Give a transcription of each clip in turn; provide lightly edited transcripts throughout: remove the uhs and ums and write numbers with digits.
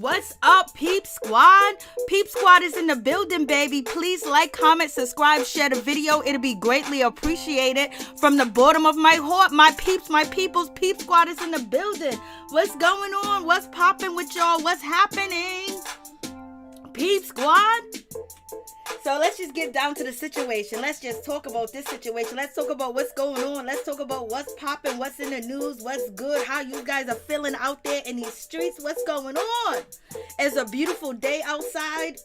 What's up, Peep Squad? Peep Squad is in the building, baby. Please like, comment, subscribe, share the video. It'll be greatly appreciated. From the bottom of my heart, my peeps, my peoples, Peep Squad is in the building. What's going on? What's popping with y'all? What's happening? Peep Squad? So let's just get down to the situation. Let's just talk about this situation. Let's talk about what's going on. Let's talk about what's popping, what's in the news, what's good, how you guys are feeling out there in these streets. What's going on? It's a beautiful day outside.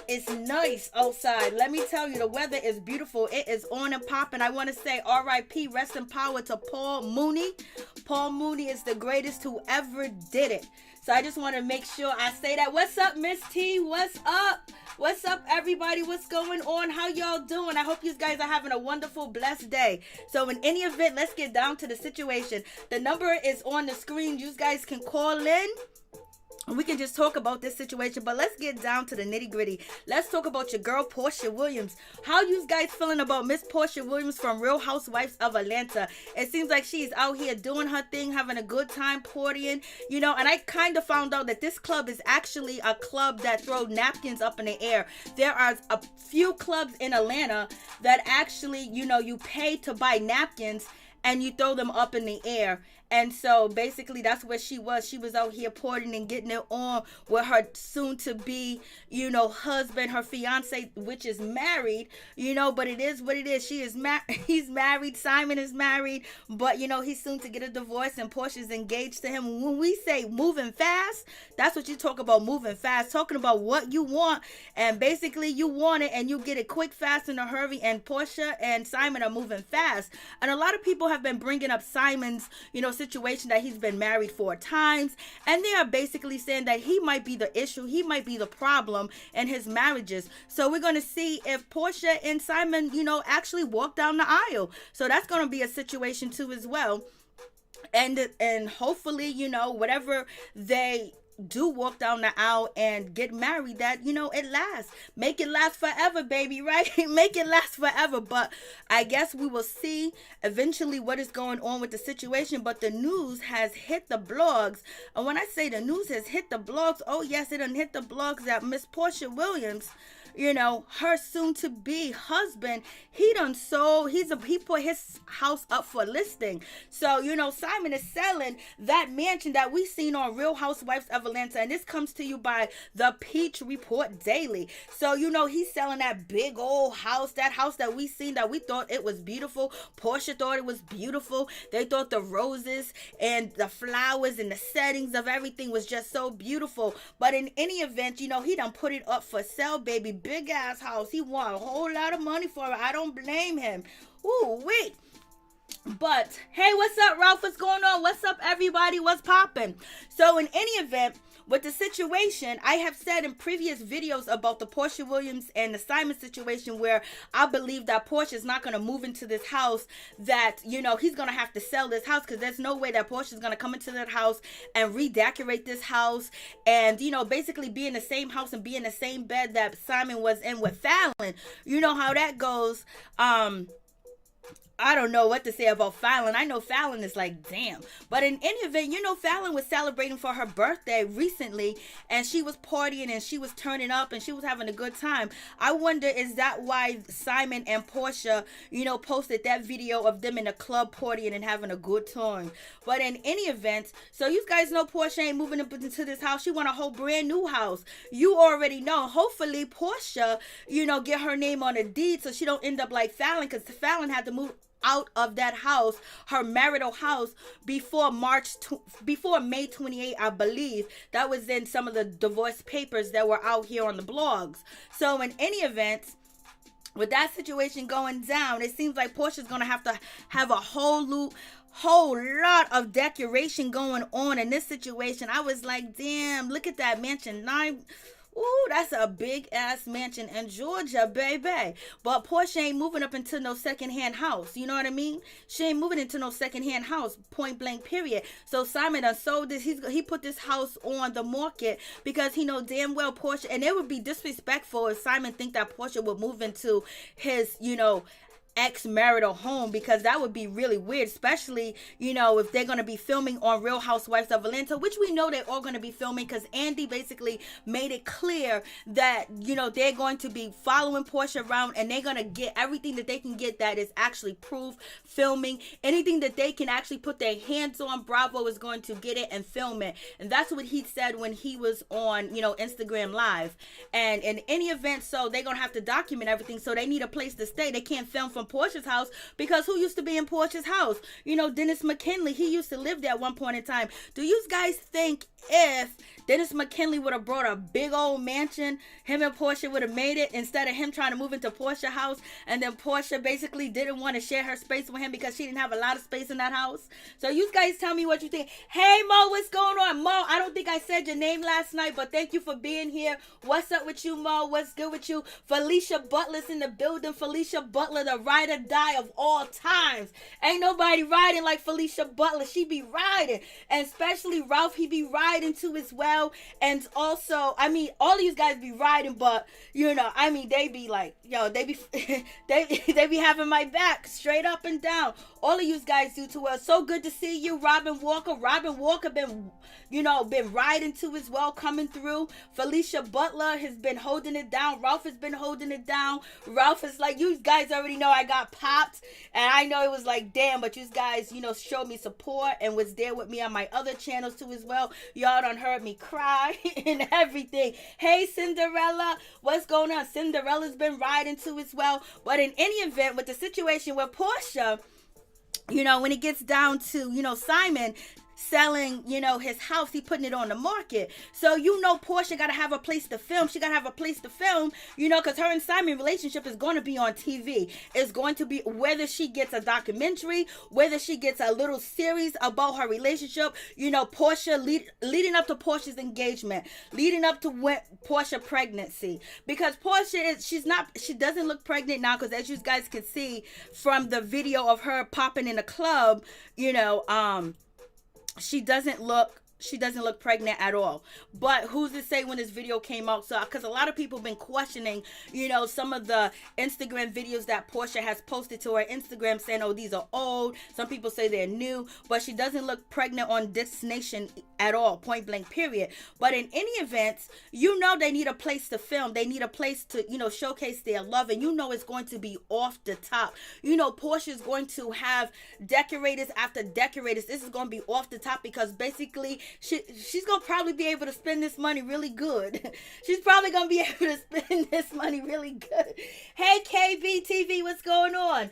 It's nice outside. Let me tell you, the weather is beautiful. It is on and popping. I want to say R.I.P. Rest in power to Paul Mooney. Paul Mooney is the greatest who ever did it. So I just want to make sure I say that. What's up, Miss T? What's up? What's up, everybody? What's going on? How y'all doing? I hope you guys are having a wonderful, blessed day. So in any event, let's get down to the situation. The number is on the screen. You guys can call in. We can just talk about this situation, but let's get down to the nitty gritty. Let's talk about your girl, PorshaWilliams. How you guys feeling about Miss PorshaWilliams from Real Housewives of Atlanta? It seems like she's out here doing her thing, having a good time, partying, you know, and I kind of found out that this club is actually a club that throws napkins up in the air. There are a few clubs in Atlanta that actually, you know, you pay to buy napkins and you throw them up in the air. And so basically that's where she was. She was out here partying and getting it on with her soon-to-be, you know, husband, her fiance, which is married, you know, but it is what it is. She is he's married. Simon is married, but, you know, he's soon to get a divorce and Porsha's engaged to him. When we say moving fast, that's what you talk about, moving fast, talking about what you want. And basically you want it and you get it quick, fast, in a hurry. And Porsha and Simon are moving fast. And a lot of people have been bringing up Simon's, you know, situation that he's been married 4 times, and they are basically saying that he might be the issue, he might be the problem in his marriages. So we're going to see if Porsha and Simon, you know, actually walk down the aisle. So that's going to be a situation too as well. And hopefully, you know, whatever they do walk down the aisle and get married, that, you know, it lasts. Make it last forever, baby, right? Make it last forever. But I guess we will see eventually what is going on with the situation. But the news has hit the blogs. And when I say the news has hit the blogs, oh yes, it done hit the blogs that Miss PorshaWilliams, you know, her soon-to-be husband, he put his house up for listing. So, you know, Simon is selling that mansion that we seen on Real Housewives of Atlanta, and this comes to you by the Peach Report Daily. So, you know, he's selling that big old house, that house that we seen, that we thought it was beautiful. Porsha thought it was beautiful. They thought the roses and the flowers and the settings of everything was just so beautiful. But in any event, you know, he done put it up for sale, baby. Big ass house. He want a whole lot of money for it. I don't blame him. Ooh, wait. But hey, what's up, Ralph? What's going on? What's up, everybody? What's popping? So in any event, with the situation, I have said in previous videos about the PorshaWilliams and the Simon situation, where I believe that Porsha is not going to move into this house, that, you know, he's going to have to sell this house, because there's no way that Porsha is going to come into that house and redecorate this house and, you know, basically be in the same house and be in the same bed that Simon was in with Fallon. You know how that goes. I don't know what to say about Fallon. I know Fallon is like, damn. But in any event, you know, Fallon was celebrating for her birthday recently, and she was partying and she was turning up and she was having a good time. I wonder, is that why Simon and Porsha, you know, posted that video of them in a club partying and having a good time? But in any event, so you guys know Porsha ain't moving up into this house. She want a whole brand new house. You already know. Hopefully Porsha, you know, get her name on a deed so she don't end up like Fallon, because Fallon had to move out of that house, her marital house, before May 28, I believe. That was in some of the divorce papers that were out here on the blogs. So in any event, with that situation going down, it seems like Porsha's gonna have to have a whole lot of decoration going on in this situation. I was like, damn, look at that mansion. Ooh, that's a big ass mansion in Georgia, baby. But Porsha ain't moving up into no secondhand house. You know what I mean? She ain't moving into no secondhand house, point blank, period. So Simon done sold this. He put this house on the market because he know damn well Porsha, and it would be disrespectful if Simon think that Porsha would move into his, you know, ex-marital home, because that would be really weird, especially, you know, if they're going to be filming on Real Housewives of Atlanta, which we know they're all going to be filming, because Andy basically made it clear that, you know, they're going to be following Porsha around, and they're going to get everything that they can get that is actually proof, filming, anything that they can actually put their hands on. Bravo is going to get it and film it. And that's what he said when he was on, you know, Instagram Live. And in any event, so they're going to have to document everything, so they need a place to stay. They can't film from Porsha's house, because who used to be in Porsha's house? You know, Dennis McKinley, he used to live there at one point in time. Do you guys think if Dennis McKinley would have brought a big old mansion, him and Porsha would have made it, instead of him trying to move into Porsha's house, and then Porsha basically didn't want to share her space with him because she didn't have a lot of space in that house? So you guys tell me what you think. Hey Mo, what's going on? Mo, I don't think I said your name last night, but thank you for being here. What's up with you, Mo? What's good with you? Felicia Butler's in the building. Felicia Butler, the ride or die of all times. Ain't nobody riding like Felicia Butler. She be riding, and especially Ralph, he be riding too as well. And also, I mean, all of you guys be riding, but you know, I mean, they be like, yo, they be they be having my back straight up and down. All of you guys do too well. So good to see you, Robyn Walker. Robyn Walker been, you know, been riding too as well, coming through. Felicia Butler has been holding it down. Ralph has been holding it down. Ralph is like, you guys already know I got popped, and I know it was like, damn, but you guys, you know, showed me support and was there with me on my other channels too as well. Y'all done heard me cry and everything. Hey Cinderella, what's going on? Cinderella's been riding too as well. But in any event, with the situation with Porsha, you know, when it gets down to, you know, Simon selling, you know, his house, he putting it on the market. So, you know, Porsha got to have a place to film. She got to have a place to film, you know, because her and Simon relationship is going to be on TV. It's going to be, whether she gets a documentary, whether she gets a little series about her relationship, you know, Porsha leading up to Porsha's engagement, leading up to Porsha pregnancy, because Porsha is, she doesn't look pregnant now, because as you guys can see from the video of her popping in a club, you know, she doesn't look pregnant at all. But who's to say when this video came out? So, because a lot of people been questioning, you know, some of the Instagram videos that Porsha has posted to her Instagram, saying, oh, these are old. Some people say they're new, but she doesn't look pregnant on Destination at all, point blank, period. But in any event, you know, they need a place to film. They need a place to, you know, showcase their love, and you know it's going to be off the top. You know, Porsha is going to have decorators after decorators. This is going to be off the top, because basically she's gonna probably be able to spend this money really good. She's probably gonna be able to spend this money really good. Hey KBTV, what's going on?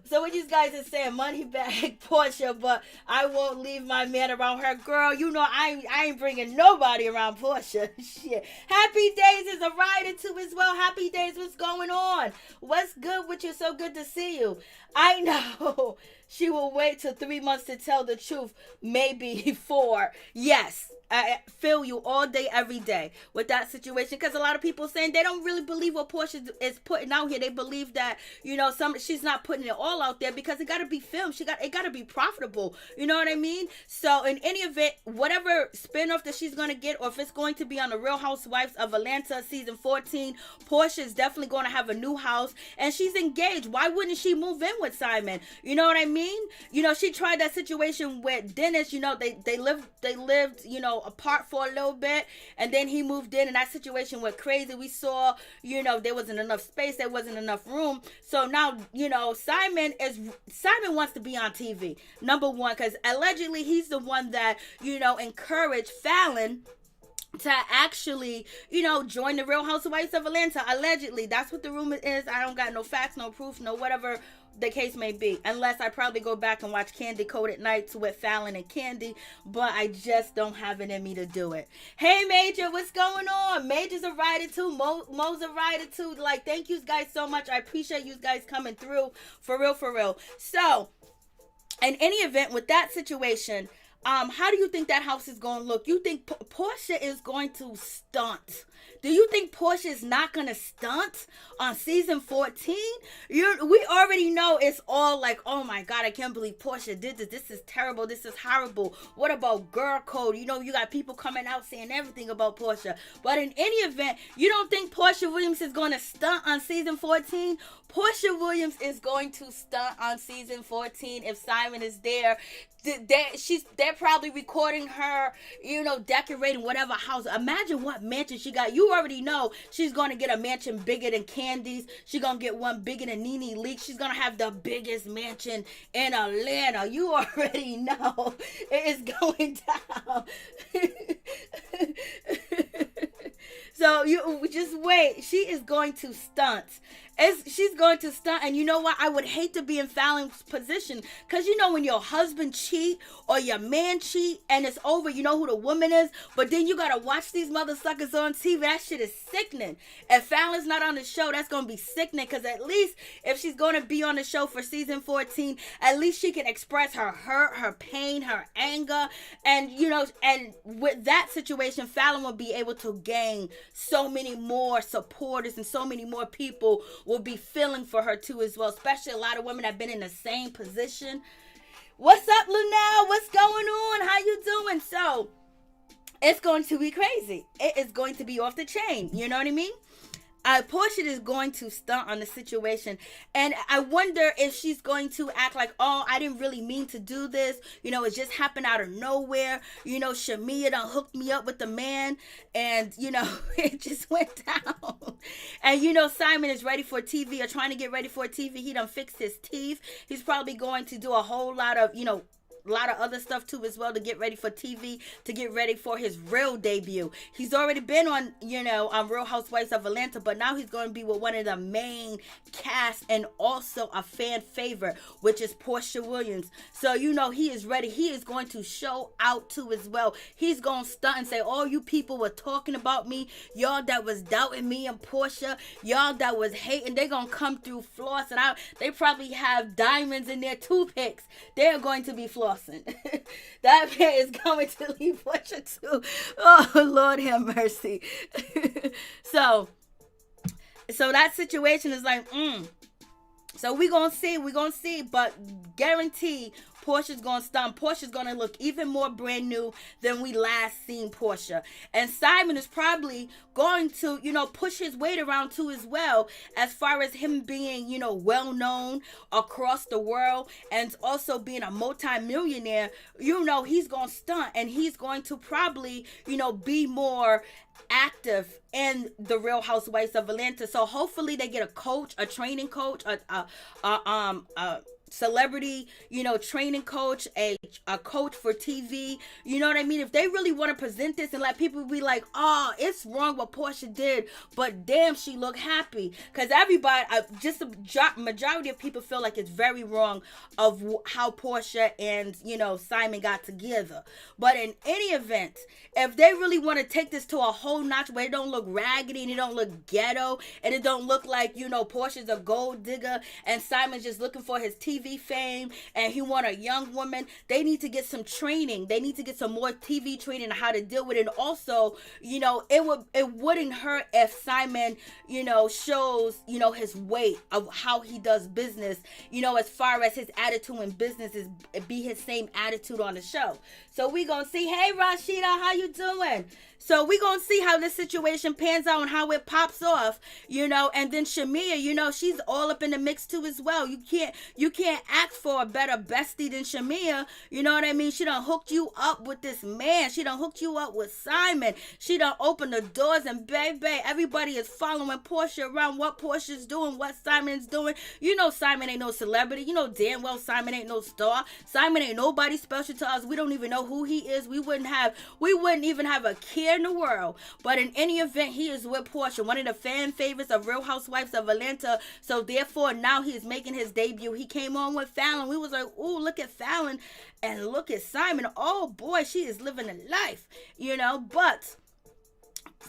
So what you guys are saying, money back Porsha, but I won't leave my man around her. Girl, you know I ain't bringing nobody around Porsha. Shit. Happy Days is a rider too as well. Happy Days, what's going on? What's good with you? So good to see you. I know she will wait till 3 months to tell the truth. Maybe 4. Yes. I feel you all day, every day with that situation, because a lot of people saying they don't really believe what Porsha is putting out here. They believe that, you know, she's not putting it all out there because it got to be filmed. It got to be profitable. You know what I mean? So in any event, whatever spinoff that she's going to get, or if it's going to be on the Real Housewives of Atlanta season 14, Porsha is definitely going to have a new house, and she's engaged. Why wouldn't she move in with Simon? You know what I mean? You know, she tried that situation with Dennis. You know, they lived, you know, apart for a little bit, and then he moved in, and that situation went crazy. We saw, you know, there wasn't enough space, there wasn't enough room. So now, you know, Simon wants to be on TV, number one, because allegedly he's the one that, you know, encouraged Fallon to actually, you know, join the Real Housewives of Atlanta. Allegedly, that's what the rumor is. I don't got no facts, no proof, no whatever the case may be, unless I probably go back and watch Candy Coded Nights with Fallon and Candy, but I just don't have it in me to do it. Hey Major, what's going on? Major's a rider too. Mo's a rider too. Like, thank you guys so much. I appreciate you guys coming through, for real, for real. So in any event, with that situation, how do you think that house is going to look? You think Porsha is going to stunt Do you think Porsha is not going to stunt on season 14? We already know it's all like, oh my God, I can't believe Porsha did this. This is terrible. This is horrible. What about girl code? You know, you got people coming out saying everything about Porsha. But in any event, you don't think Porsha is going to stunt on season 14? Porsha is going to stunt on season 14 if Simon is there. They're probably recording her, you know, decorating whatever house. Imagine what mansion she got. You already know she's going to get a mansion bigger than Candiace. She's going to get one bigger than NeNeLeakes. She's going to have the biggest mansion in Atlanta. You already know it is going down. So you just wait. She is going to stunt. She's going to stunt. And you know what? I would hate to be in Fallon's position. Because you know when your husband cheat or your man cheat and it's over, you know who the woman is. But then you got to watch these mother suckers on TV. That shit is sickening. If Fallon's not on the show, that's going to be sickening. Because at least if she's going to be on the show for season 14, at least she can express her hurt, her pain, her anger. And, you know, and with that situation, Fallon will be able to gain so many more supporters and so many more people will be feeling for her too as well, especially a lot of women that have been in the same position. What's up, Lunel? What's going on? How you doing? So it's going to be crazy. It is going to be off the chain. You know what I mean? Porsha is going to stunt on the situation, and I wonder if she's going to act like, oh, I didn't really mean to do this, you know, it just happened out of nowhere, you know, Shamia done hooked me up with the man, and, you know, it just went down, and, you know, Simon is ready for TV, or trying to get ready for TV, he done fixed his teeth, he's probably going to do a whole lot of, you know, a lot of other stuff too as well to get ready for TV, to get ready for his real debut. He's already been on, you know, on Real Housewives of Atlanta, but now he's going to be with one of the main cast and also a fan favorite, which is PorshaWilliams. So, you know, he is ready. He is going to show out too as well. He's going to stunt and say, all you people were talking about me, y'all that was doubting me and Porsha, y'all that was hating, they're going to come through flossing out. They probably have diamonds in their toothpicks. They're going to be flossing. That man is going to leave Porsha too. Oh, Lord have mercy. So that situation is like, So we're going to see, but guarantee Porsha's going to stunt. Porsha's going to look even more brand new than we last seen Porsha. And Simon is probably going to, you know, push his weight around too as well, as far as him being, you know, well known across the world and also being a multi-millionaire. You know, he's going to stunt, and he's going to probably, you know, be more active in the Real Housewives of Atlanta. So hopefully they get a coach, a training coach, a celebrity, you know, training coach, a coach for TV. You know what I mean? If they really want to present this and let people be like, oh, it's wrong what Porsha did, but damn, she looked happy. Because everybody, just the majority of people feel like it's very wrong of how Porsha and, you know, Simon got together. But in any event, if they really want to take this to a whole notch where it don't look raggedy and it don't look ghetto and it don't look like, you know, Portia's a gold digger and Simon's just looking for his TV fame and he want a young woman, they need to get some training. They need to get some more TV training on how to deal with it. And also, you know, it wouldn't hurt if Simon, you know, shows, you know, his weight of how he does business, you know, as far as his attitude in business is be his same attitude on the show. So we gonna see. Hey Rashida, how you doing? So we gonna see how this situation pans out and how it pops off, you know. And then Shamia, you know, she's all up in the mix too as well. You can't ask for a better bestie than Shamia. You know what I mean? She done hooked you up with this man. She done hooked you up with Simon. She done opened the doors, and baby, everybody is following Porsha around. What Porsha's doing, what Simon's doing. You know Simon ain't no celebrity. You know damn well Simon ain't no star. Simon ain't nobody special to us. We don't even know who he is. We wouldn't even have a care in the world. But in any event, he is with Porsha, one of the fan favorites of Real Housewives of Atlanta. So therefore, now he's making his debut. He came on with Fallon. We was like, ooh, look at Fallon and look at Simon. Oh boy, she is living a life, you know. But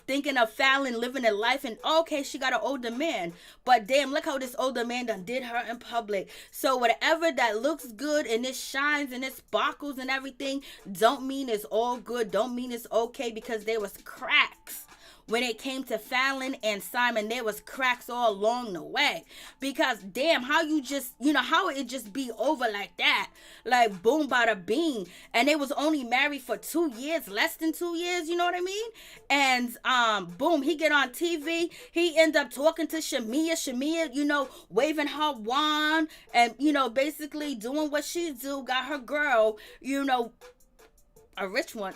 thinking of Fallon living a life, and okay, she got an older man, but damn, look how this older man done did her in public. So whatever that looks good and it shines and it sparkles and everything, don't mean it's all good, don't mean it's okay, because there was cracks when it came to Fallon and Simon, there was cracks all along the way. Because damn, how you just, how it just be over like that? Like boom, bada bing. And they was only married for 2 years, less than 2 years, you know what I mean? And boom, he get on TV. He end up talking to Shamia, waving her wand and, basically doing what she do. Got her girl, a rich one,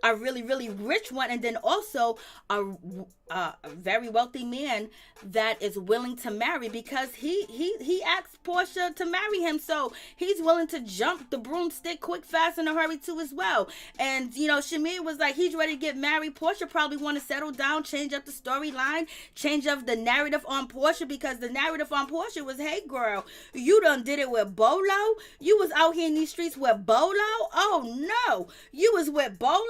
a really, really rich one, and then also a very wealthy man that is willing to marry, because he asked Porsha to marry him, so he's willing to jump the broomstick quick, fast, in a hurry too as well. And Shamir was like, he's ready to get married. Porsha probably want to settle down, change up the storyline, change up the narrative on Porsha, because the narrative on Porsha was, hey girl, you done did it with Bolo. You was out here in these streets with Bolo. Oh no, you was with Bolo,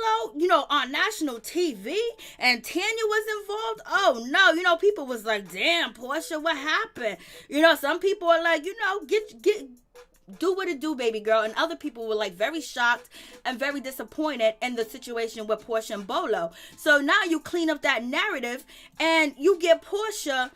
on national TV, and Tanya was involved. Oh no, people was like, damn, Porsha, what happened? Some people are like, get do what it do, baby girl. And other people were like very shocked and very disappointed in the situation with Porsha and Bolo. So now you clean up that narrative and you get Porsha,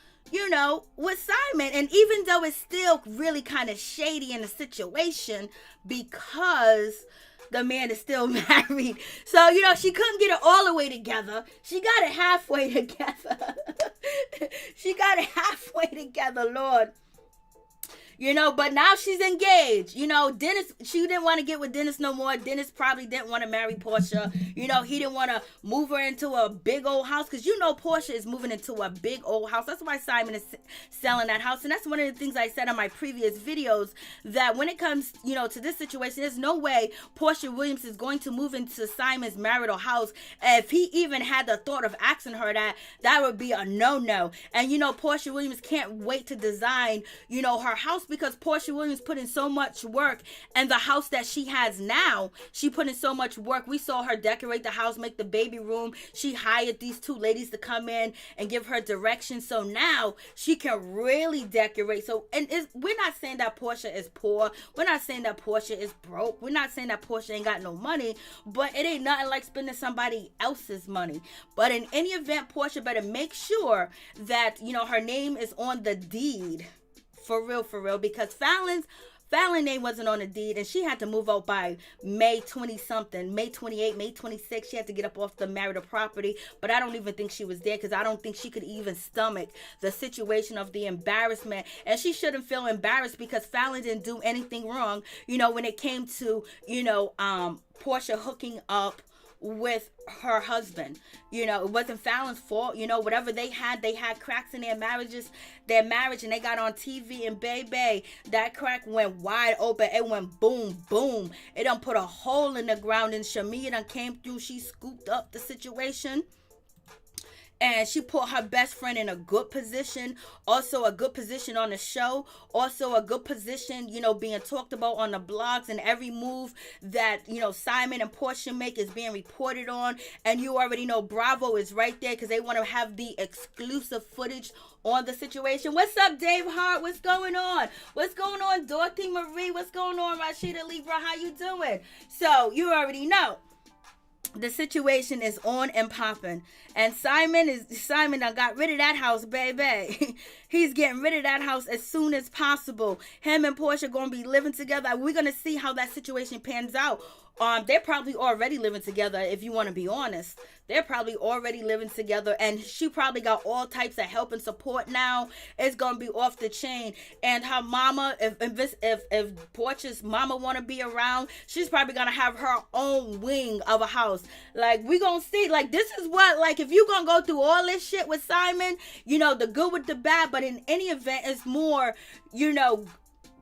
with Simon. And even though it's still really kind of shady in the situation, because the man is still married. So, she couldn't get it all the way together. She got it halfway together. She got it halfway together, Lord. But now she's engaged. Dennis, she didn't want to get with Dennis no more. Dennis probably didn't want to marry Porsha. He didn't want to move her into a big old house, because Porsha is moving into a big old house. That's why Simon is selling that house. And that's one of the things I said on my previous videos, that when it comes, to this situation, there's no way PorshaWilliams is going to move into Simon's marital house. If he even had the thought of asking her that would be a no-no. And, PorshaWilliams can't wait to design, her house, because PorshaWilliams put in so much work, and the house that she has now, she put in so much work. We saw her decorate the house, make the baby room. She hired these 2 ladies to come in and give her direction, so now she can really decorate. So, and we're not saying that Porsha is poor. We're not saying that Porsha is broke. We're not saying that Porsha ain't got no money, but it ain't nothing like spending somebody else's money. But in any event, Porsha better make sure that, her name is on the deed. For real, because Fallon's name wasn't on the deed, and she had to move out by May 20-something, May 28, May 26. She had to get up off the marital property, but I don't even think she was there, because I don't think she could even stomach the situation of the embarrassment, and she shouldn't feel embarrassed, because Fallon didn't do anything wrong, when it came to, Porsha hooking up with her husband. It wasn't Fallon's fault. Whatever they had cracks in their marriage, and they got on TV, and baby, that crack went wide open. It went boom, boom. It done put a hole in the ground, and Shamia done came through. She scooped up the situation. And she put her best friend in a good position. Also a good position on the show. Also a good position, being talked about on the blogs. And every move that, Simon and Porsha make is being reported on. And you already know Bravo is right there, because they want to have the exclusive footage on the situation. What's up, Dave Hart? What's going on? What's going on, Dorothy Marie? What's going on, Rashida Libra? How you doing? So you already know. The situation is on and popping. And Simon done got rid of that house, baby. He's getting rid of that house as soon as possible. Him and Porsha going to be living together. We're going to see how that situation pans out. They're probably already living together, if you want to be honest. They're probably already living together, and she probably got all types of help and support now. It's gonna be off the chain. And her mama, if Porsha's mama want to be around, she's probably gonna have her own wing of a house. Like, we gonna see. Like, this is what, like, if you gonna go through all this shit with Simon, the good with the bad, but in any event, it's more,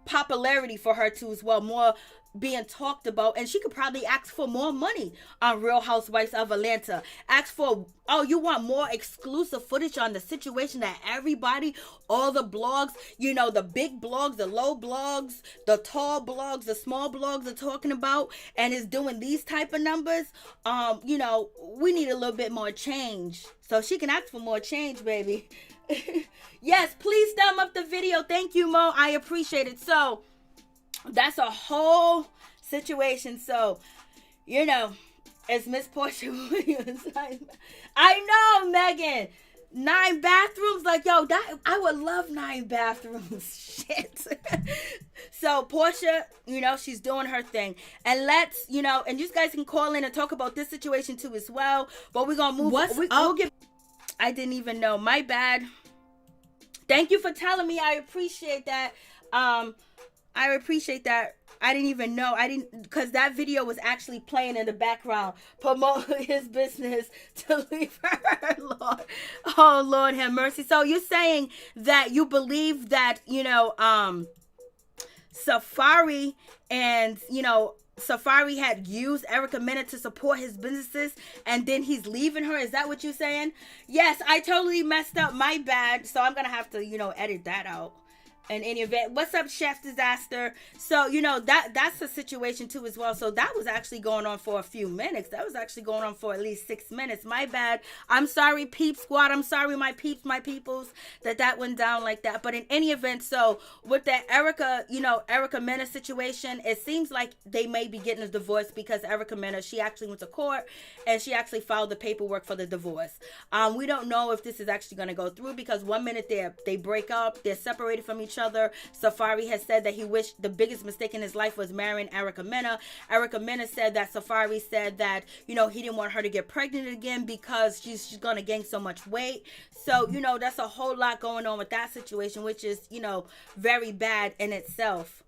popularity for her too as well, more being talked about, and she could probably ask for more money on Real Housewives of Atlanta. Ask for, you want more exclusive footage on the situation that everybody, all the blogs, the big blogs, the low blogs, the tall blogs, the small blogs are talking about, and is doing these type of numbers. We need a little bit more change. So she can ask for more change, baby. Yes, please thumb up the video. Thank you, Mo. I appreciate it. So that's a whole situation. So, It's Miss PorshaWilliams. I know, Megan. 9 bathrooms, like, yo, that I would love 9 bathrooms. Shit. So Porsha, she's doing her thing, and let's, and you guys can call in and talk about this situation too as well. But we're gonna move. We'll get. I didn't even know. My bad. Thank you for telling me. I appreciate that. I appreciate that. I didn't even know. Because that video was actually playing in the background, promoting his business to leave her. Lord. Oh, Lord have mercy. So you're saying that you believe that, Safaree and, Safaree had used Erica Mena to support his businesses, and then he's leaving her. Is that what you're saying? Yes, I totally messed up. My bad. So I'm going to have to, edit that out. In any event, what's up, Chef Disaster? So that's a situation too as well. So that was actually going on for a few minutes. That was actually going on for at least 6 minutes. My bad. I'm sorry, Peep Squad. I'm sorry, my peeps, my peoples, that went down like that. But in any event, so with that Erica Mena situation, it seems like they may be getting a divorce, because Erica Mena, she actually went to court and she actually filed the paperwork for the divorce. We don't know if this is actually going to go through, because 1 minute they break up, they're separated from each other. Safaree has said that he wished the biggest mistake in his life was marrying Erica Mena. Erica Mena said that Safaree said that, he didn't want her to get pregnant again because she's going to gain so much weight. So, that's a whole lot going on with that situation, which is, very bad in itself.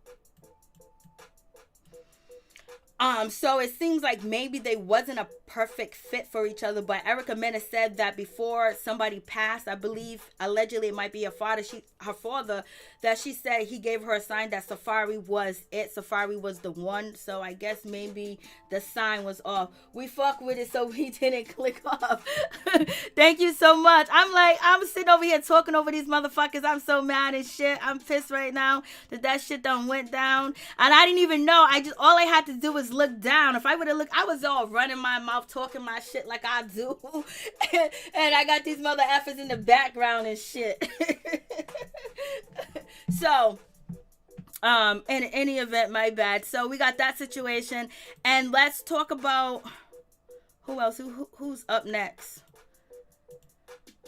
So it seems like maybe they wasn't a perfect fit for each other, but Erica Mena said that before somebody passed, I believe, allegedly it might be her father, that she said he gave her a sign that Safaree was it. Safaree was the one. So I guess maybe the sign was off. We fuck with it, so we didn't click off. Thank you so much. I'm sitting over here talking over these motherfuckers. I'm so mad and shit. I'm pissed right now that shit done went down. And I didn't even know. All I had to do was look down. If I would have looked, I was all running my mouth, talking my shit like I do. And I got these mother effers in the background and shit. So, in any event, my bad. So we got that situation, and let's talk about who else? Who's up next?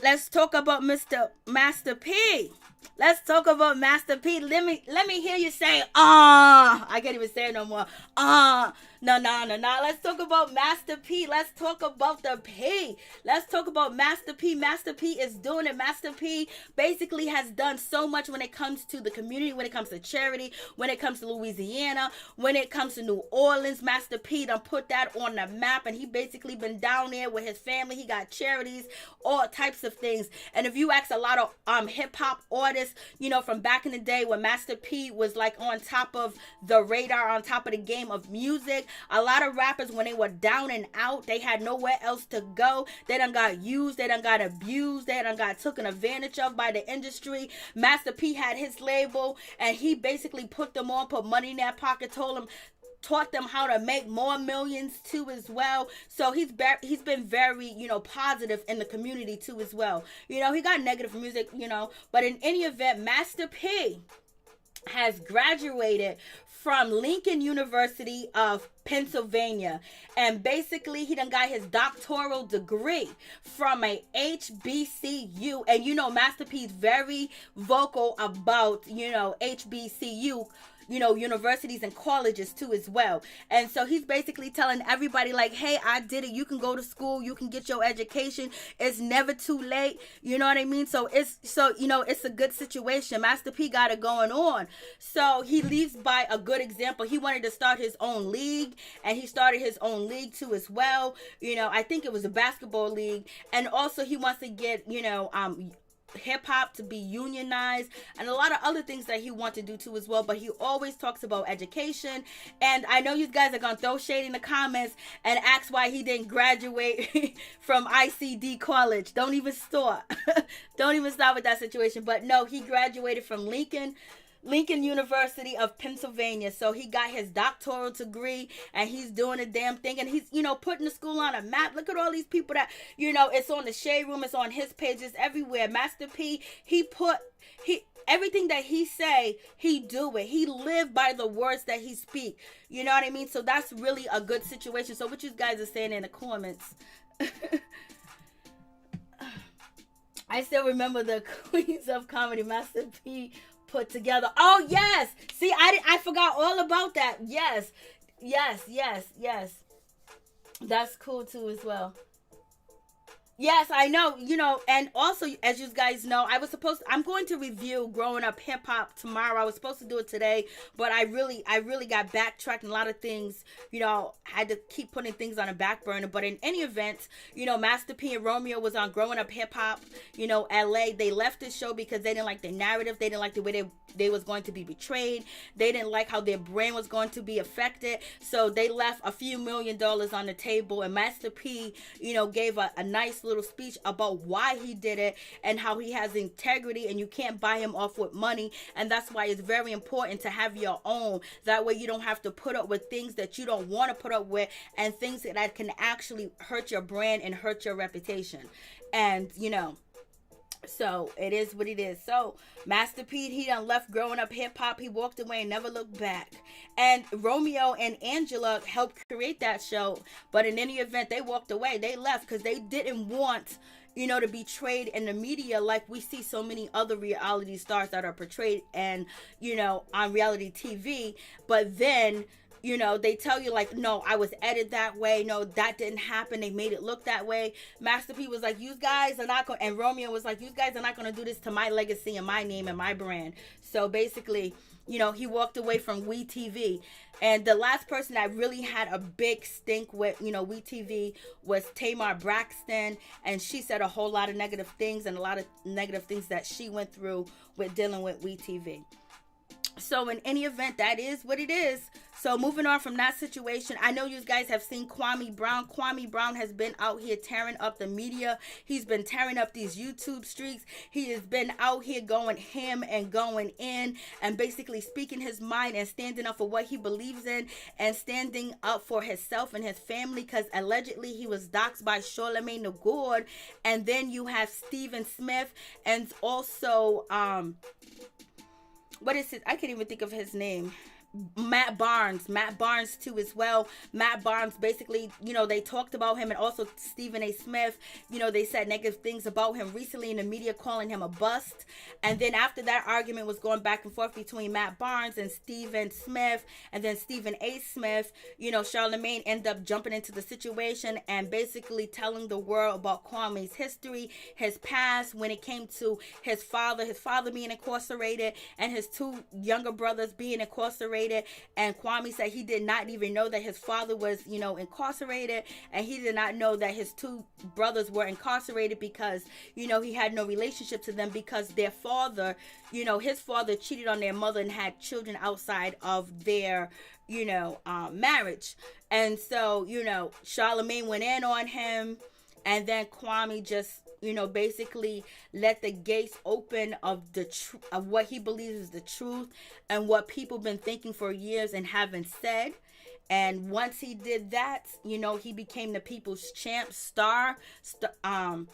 Let's talk about Master P. Let's talk about Master P. Let me hear you say, I can't even say it no more. No. Let's talk about Master P. Let's talk about the P. Let's talk about Master P. Master P is doing it. Master P basically has done so much when it comes to the community, when it comes to charity, when it comes to Louisiana, when it comes to New Orleans. Master P done put that on the map, and he basically been down there with his family. He got charities, all types of things. And if you ask a lot of hip-hop artists, from back in the day when Master P was like on top of the radar, on top of the game of music, a lot of rappers, when they were down and out, they had nowhere else to go. They done got used, they done got abused, they done got taken advantage of by the industry. Master P had his label, and he basically put them on, put money in their pocket, taught them how to make more millions too as well. So he's been very, positive in the community too as well. He got negative music, but in any event, Master P has graduated from Lincoln University of Pennsylvania, and basically he done got his doctoral degree from a HBCU. And Master P's very vocal about HBCU, universities and colleges too as well. And so he's basically telling everybody like, hey, I did it. You can go to school. You can get your education. It's never too late. You know what I mean? So it's a good situation. Master P got it going on. So he leads by a good example. He wanted to start his own league, and he started his own league too as well. I think it was a basketball league. And also he wants to get, hip-hop to be unionized, and a lot of other things that he wants to do too as well. But he always talks about education, and I know you guys are gonna throw shade in the comments and ask why he didn't graduate from ICD college. Don't even start with that situation. But no, he graduated from Lincoln Lincoln University of Pennsylvania. So he got his doctoral degree and he's doing a damn thing. And he's, putting the school on a map. Look at all these people that, it's on the Shade Room. It's on his pages everywhere. Master P, everything that he say, he do it. He live by the words that he speak. You know what I mean? So that's really a good situation. So what you guys are saying in the comments. I still remember the Queens of Comedy, Master P put together. Oh, yes. See, I forgot all about that. Yes. That's cool, too, as well. Yes, I know, and also, as you guys know, I'm going to review Growing Up Hip Hop tomorrow. I was supposed to do it today, but I really got backtracked and a lot of things, had to keep putting things on a back burner. But in any event, Master P and Romeo was on Growing Up Hip Hop, LA. They left the show because they didn't like the narrative. They didn't like the way they was going to be betrayed. They didn't like how their brand was going to be affected. So they left a few $1 million on the table, and Master P, gave a nice little speech about why he did it and how he has integrity and you can't buy him off with money, and that's why it's very important to have your own. That way you don't have to put up with things that you don't want to put up with and things that can actually hurt your brand and hurt your reputation. And so it is what it is. So Master P, he done left Growing Up Hip Hop. He walked away and never looked back. And Romeo and Angela helped create that show. But in any event, they walked away. They left because they didn't want, to be portrayed in the media like we see so many other reality stars that are portrayed and, on reality TV. But then, they tell you like, no, I was edited that way. No, that didn't happen. They made it look that way. Master P was like, you guys are not going, and Romeo was like, you guys are not going to do this to my legacy and my name and my brand. So basically, he walked away from WeTV. And the last person that really had a big stink with, WeTV was Tamar Braxton. And she said a whole lot of negative things and a lot of negative things that she went through with dealing with WeTV. So in any event, that is what it is. So moving on from that situation, I know you guys have seen Kwame Brown. Kwame Brown has been out here tearing up the media. He's been tearing up these YouTube streaks. He has been out here going ham and going in and basically speaking his mind and standing up for what he believes in and standing up for himself and his family, because allegedly he was doxxed by Charlamagne the God. And then you have Stephen Smith and also what is it? I can't even think of his name. Matt Barnes too as well. Matt Barnes, basically, they talked about him, and also Stephen A. Smith, they said negative things about him recently in the media, calling him a bust. And then after that argument was going back and forth between Matt Barnes and Stephen Smith, and then Stephen A. Smith, Charlamagne ended up jumping into the situation and basically telling the world about Kwame's history, his past, when it came to his father being incarcerated and his two younger brothers being incarcerated. And Kwame said he did not even know that his father was, incarcerated, and he did not know that his two brothers were incarcerated because, he had no relationship to them because their father, his father cheated on their mother and had children outside of their, marriage. And so, Charlamagne went in on him, and then Kwame just, basically let the gates open of of what he believes is the truth and what people been thinking for years and haven't said. And once he did that, he became the people's champ, star in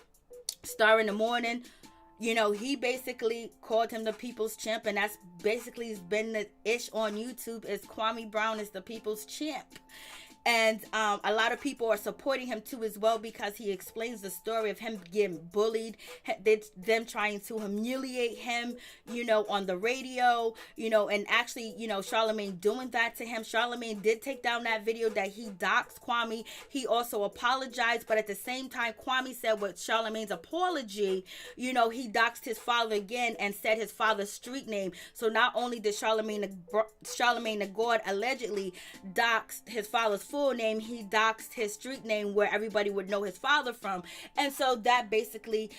the morning. He basically called him the people's champ, and that's basically been the ish on YouTube, is Kwame Brown is the people's champ. And a lot of people are supporting him too as well, because he explains the story of him getting bullied, them trying to humiliate him, on the radio, and actually, Charlamagne doing that to him. Charlamagne did take down that video that he doxed Kwame. He also apologized, but at the same time, Kwame said with Charlamagne's apology, he doxed his father again and said his father's street name. So not only did Charlamagne the God allegedly doxed his father's full name, he doxed his street name where everybody would know his father from. And so that basically,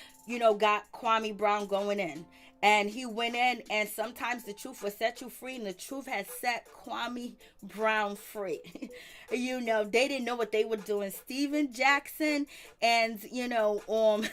got Kwame Brown going in. And he went in, and sometimes the truth will set you free, and the truth has set Kwame Brown free. You know, they didn't know what they were doing. Steven Jackson and, you know,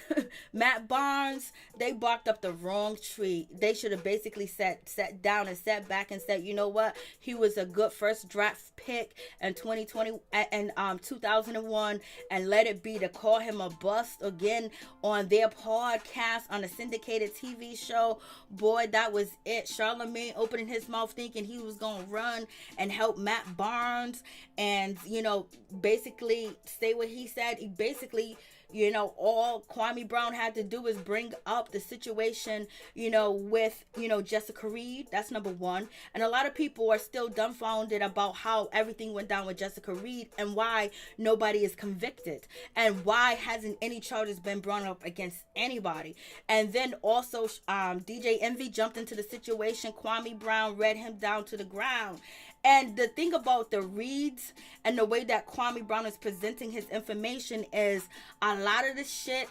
Matt Barnes, they barked up the wrong tree. They should have basically sat down and sat back and said, you know what? He was a good first draft pick in 2020 and 2001, and let it be. To call him a bust again on their podcast on a syndicated TV show, boy, that was it. Charlamagne opening his mouth thinking he was gonna run and help Matt Barnes and, you know, basically say what he said. He basically, you know, all Kwame Brown had to do is bring up the situation, you know, with, you know, Jessica Reed. That's number one. And a lot of people are still dumbfounded about how everything went down with Jessica Reed and why nobody is convicted and why hasn't any charges been brought up against anybody. And then also DJ Envy jumped into the situation. Kwame Brown read him down to the ground. And the thing about the reads and the way that Kwame Brown is presenting his information is a lot of the shit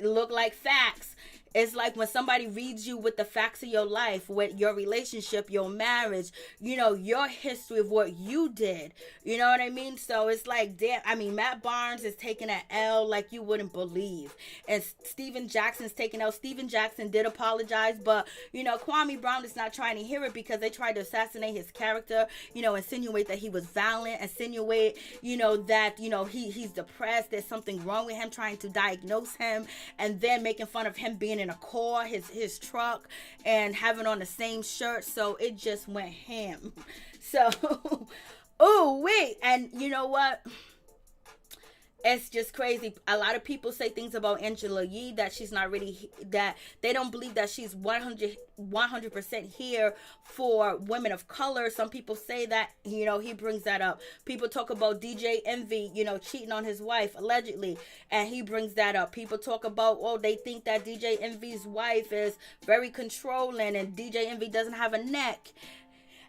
look like facts. It's like when somebody reads you with the facts of your life, with your relationship, your marriage, you know, your history of what you did. You know what I mean? So it's like, damn, I mean, Matt Barnes is taking an L like you wouldn't believe. And Steven Jackson's taking L. Steven Jackson did apologize, but, you know, Kwame Brown is not trying to hear it because they tried to assassinate his character, you know, insinuate that he was violent, insinuate, you know, that, you know, he's depressed, there's something wrong with him, trying to diagnose him, and then making fun of him being in a car, his truck, and having on the same shirt. So it just went ham. So oh wait, and you know what, it's just crazy. A lot of people say things about Angela Yee that she's not really, that they don't believe that she's 100% here for women of color. Some people say that, you know, he brings that up. People talk about DJ Envy, you know, cheating on his wife allegedly, and he brings that up. People talk about, oh, they think that DJ Envy's wife is very controlling and DJ Envy doesn't have a neck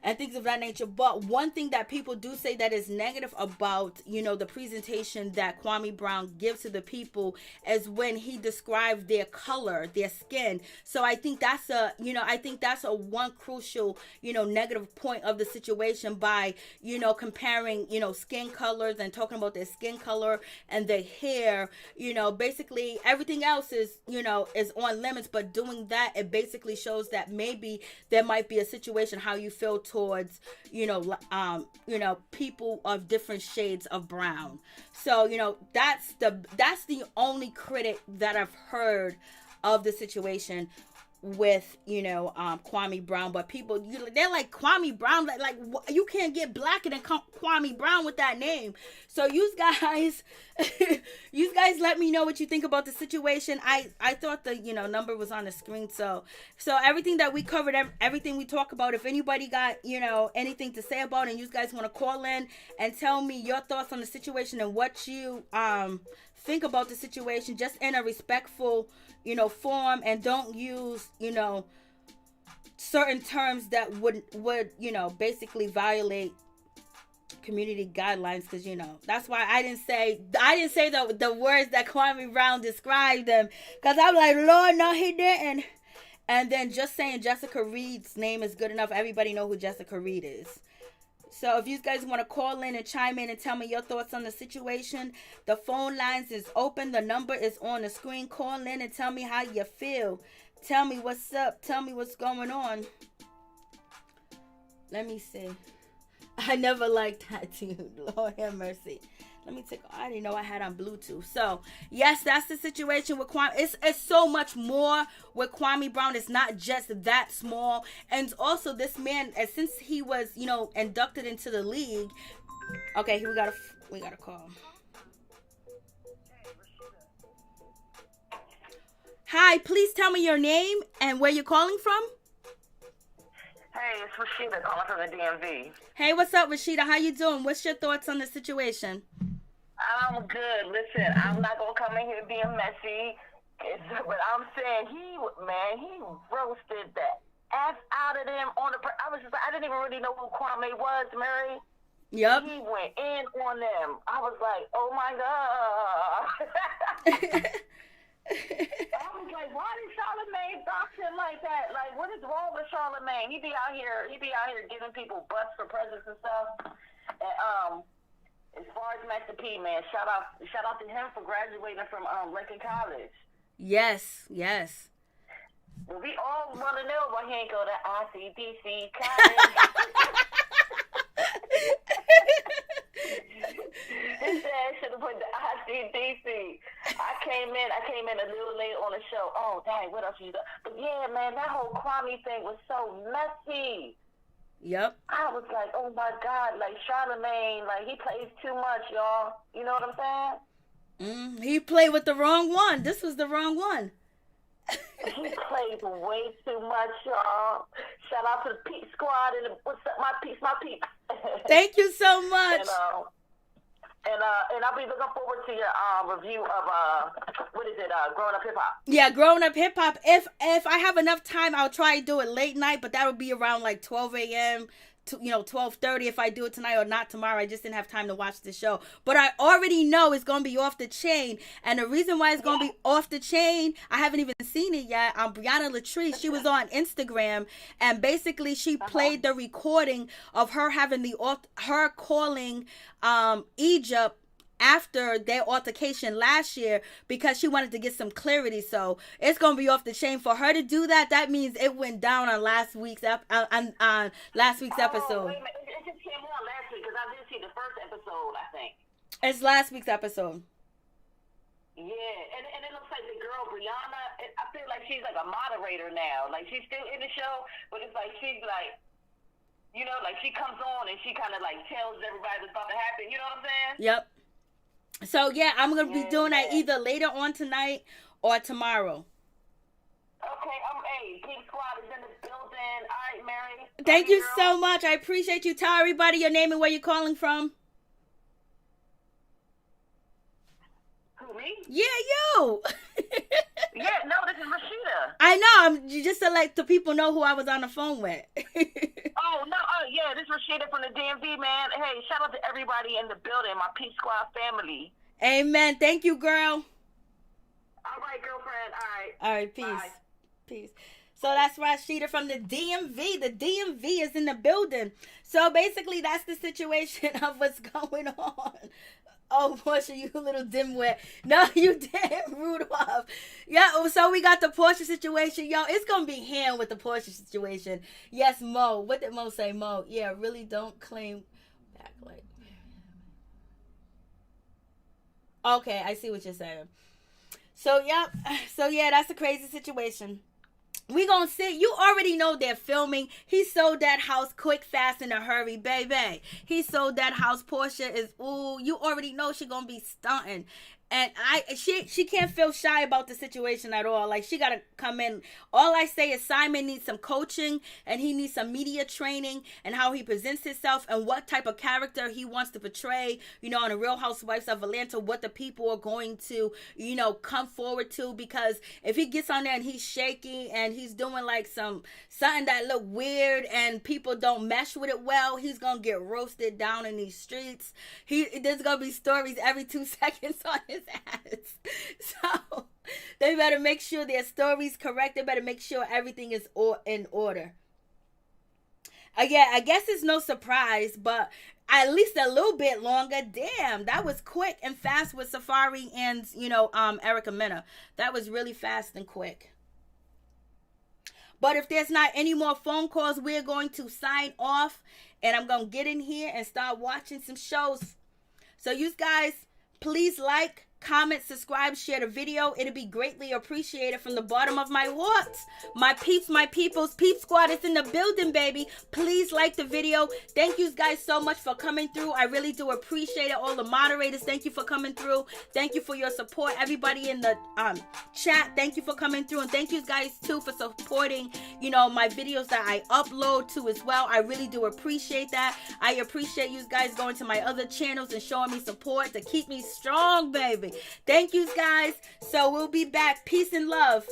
and things of that nature. But one thing that people do say that is negative about, you know, the presentation that Kwame Brown gives to the people is when he described their color, their skin. So I think that's a one crucial, you know, negative point of the situation by, you know, comparing, you know, skin colors and talking about their skin color and their hair. You know, basically everything else is, you know, is on limits, but doing that, it basically shows that maybe there might be a situation how you feel towards, you know, people of different shades of brown. So, you know, that's the only critic that I've heard of the situation with, you know, Kwame Brown. But people, they're like, Kwame Brown, like you can't get blacker than Kwame Brown with that name. So you guys let me know what you think about the situation. I thought the, you know, number was on the screen. So everything that we covered, everything we talk about, if anybody got, you know, anything to say about it, and you guys want to call in and tell me your thoughts on the situation and what you think about the situation, just in a respectful, you know, form, and don't use, you know, certain terms that would, you know, basically violate community guidelines, because, you know, that's why I didn't say the words that Kwame Brown described them, because I'm like, Lord, no, he didn't. And then just saying Jessica Reed's name is good enough. Everybody know who Jessica Reed is. So if you guys want to call in and chime in and tell me your thoughts on the situation, the phone lines is open. The number is on the screen. Call in and tell me how you feel. Tell me what's up. Tell me what's going on. Let me see. I never liked that too. Lord have mercy. Let me take, I didn't know I had on Bluetooth. So, yes, that's the situation with Kwame. It's so much more with Kwame Brown. It's not just that small. And also, this man, since he was, you know, inducted into the league. Okay, we got a call. Hi, please tell me your name and where you're calling from. Hey, it's Rashida calling from the DMV. Hey, what's up, Rashida? How you doing? What's your thoughts on the situation? I'm good. Listen, I'm not going to come in here being messy, but I'm saying he roasted the F out of them on the... I didn't even really know who Kwame was, Mary. Yep. He went in on them. I was like, oh my God. I was like, why did Charlamagne stalks him like that? Like, what is wrong with Charlamagne? He be out here giving people butts for presents and stuff. And as far as Master P, man, shout out to him for graduating from Lincoln College. Yes. Well, we all want to know why he ain't go to ICDC college. He said I should have put the ICDC. I came in a little late on the show. Oh, dang, what else you got? But yeah, man, that whole Kwame thing was so messy. Yep. I was like, oh my God, like Charlamagne, like he plays too much, y'all. You know what I'm saying? He played with the wrong one. This was the wrong one. He plays way too much, y'all. Shout out to the Peep Squad and what's up, my peeps. Thank you so much. And I'll be looking forward to your review of Growing Up Hip Hop. Yeah, Growing Up Hip Hop. If I have enough time, I'll try to do it late night, but that would be around like 12 a.m. to 12:30 if I do it tonight or not tomorrow. I just didn't have time to watch the show. But I already know it's gonna be off the chain. And the reason why it's gonna be off the chain, I haven't even seen it yet. Brianna Latrice, she was on Instagram, and basically she played the recording of her having her calling Egypt after their altercation last year because she wanted to get some clarity. So it's gonna be off the chain for her to do that. That means it went down on last week's episode. Wait a minute. It just came on last week because I did see the first episode, I think. It's last week's episode. Yeah, and it looks like the girl Brianna, I feel like she's like a moderator now. Like she's still in the show, but it's like she's like, you know, like she comes on and she kind of like tells everybody what's about to happen. You know what I'm saying? Yep. So yeah, I'm gonna be doing that either later on tonight or tomorrow. Okay, Pink Squad is in the building. All right, Mary. Thank you so much. I appreciate you. Tell everybody your name and where you're calling from. Who, me? Yeah, you. Yeah, no, this is Rashida. I know. I'm just to let the people know who I was on the phone with. Yeah, this is Rashida from the DMV, man. Hey, shout out to everybody in the building, my Pink Squad family. Amen. Thank you, girl. All right, girlfriend. All right, peace. Bye. Peace. So that's Rashida from the DMV. The DMV is in the building. So basically, that's the situation of what's going on. Oh, Porsha, you little dimwit. No, you didn't, Rudolph. Yeah, so we got the Porsha situation. Yo, it's going to be hand with the Porsha situation. Yes, Mo. What did Mo say, Mo? Yeah, really don't claim back like. Okay, I see what you're saying. So, yep. So, yeah, that's a crazy situation. We gonna see. You already know they're filming. He sold that house quick, fast, in a hurry, baby. He sold that house. Porsha is, ooh, you already know she gonna be stunting. And she can't feel shy about the situation at all. Like, she got to come in. All I say is Simon needs some coaching and he needs some media training and how he presents himself and what type of character he wants to portray, you know, on the Real Housewives of Atlanta, what the people are going to, you know, come forward to. Because if he gets on there and he's shaky and he's doing like something that look weird and people don't mesh with it well, he's going to get roasted down in these streets. There's going to be stories every 2 seconds on his ass. So they better make sure their story's correct. They better make sure everything is in order. Yeah, I guess it's no surprise, but at least a little bit longer. Damn, that was quick and fast with Safari and, you know, Erica Mena. That was really fast and quick. But if there's not any more phone calls, we're going to sign off and I'm going to get in here and start watching some shows. So you guys, please like, comment, subscribe, share the video. It'll be greatly appreciated from the bottom of my heart. My peeps, my peoples, Peep Squad is in the building, baby. Please like the video. Thank you guys so much for coming through. I really do appreciate it. All the moderators, thank you for coming through. Thank you for your support. Everybody in the chat, thank you for coming through. And thank you guys too for supporting, you know, my videos that I upload to as well. I really do appreciate that. I appreciate you guys going to my other channels and showing me support to keep me strong, baby. Thank you guys. So we'll be back. Peace and love.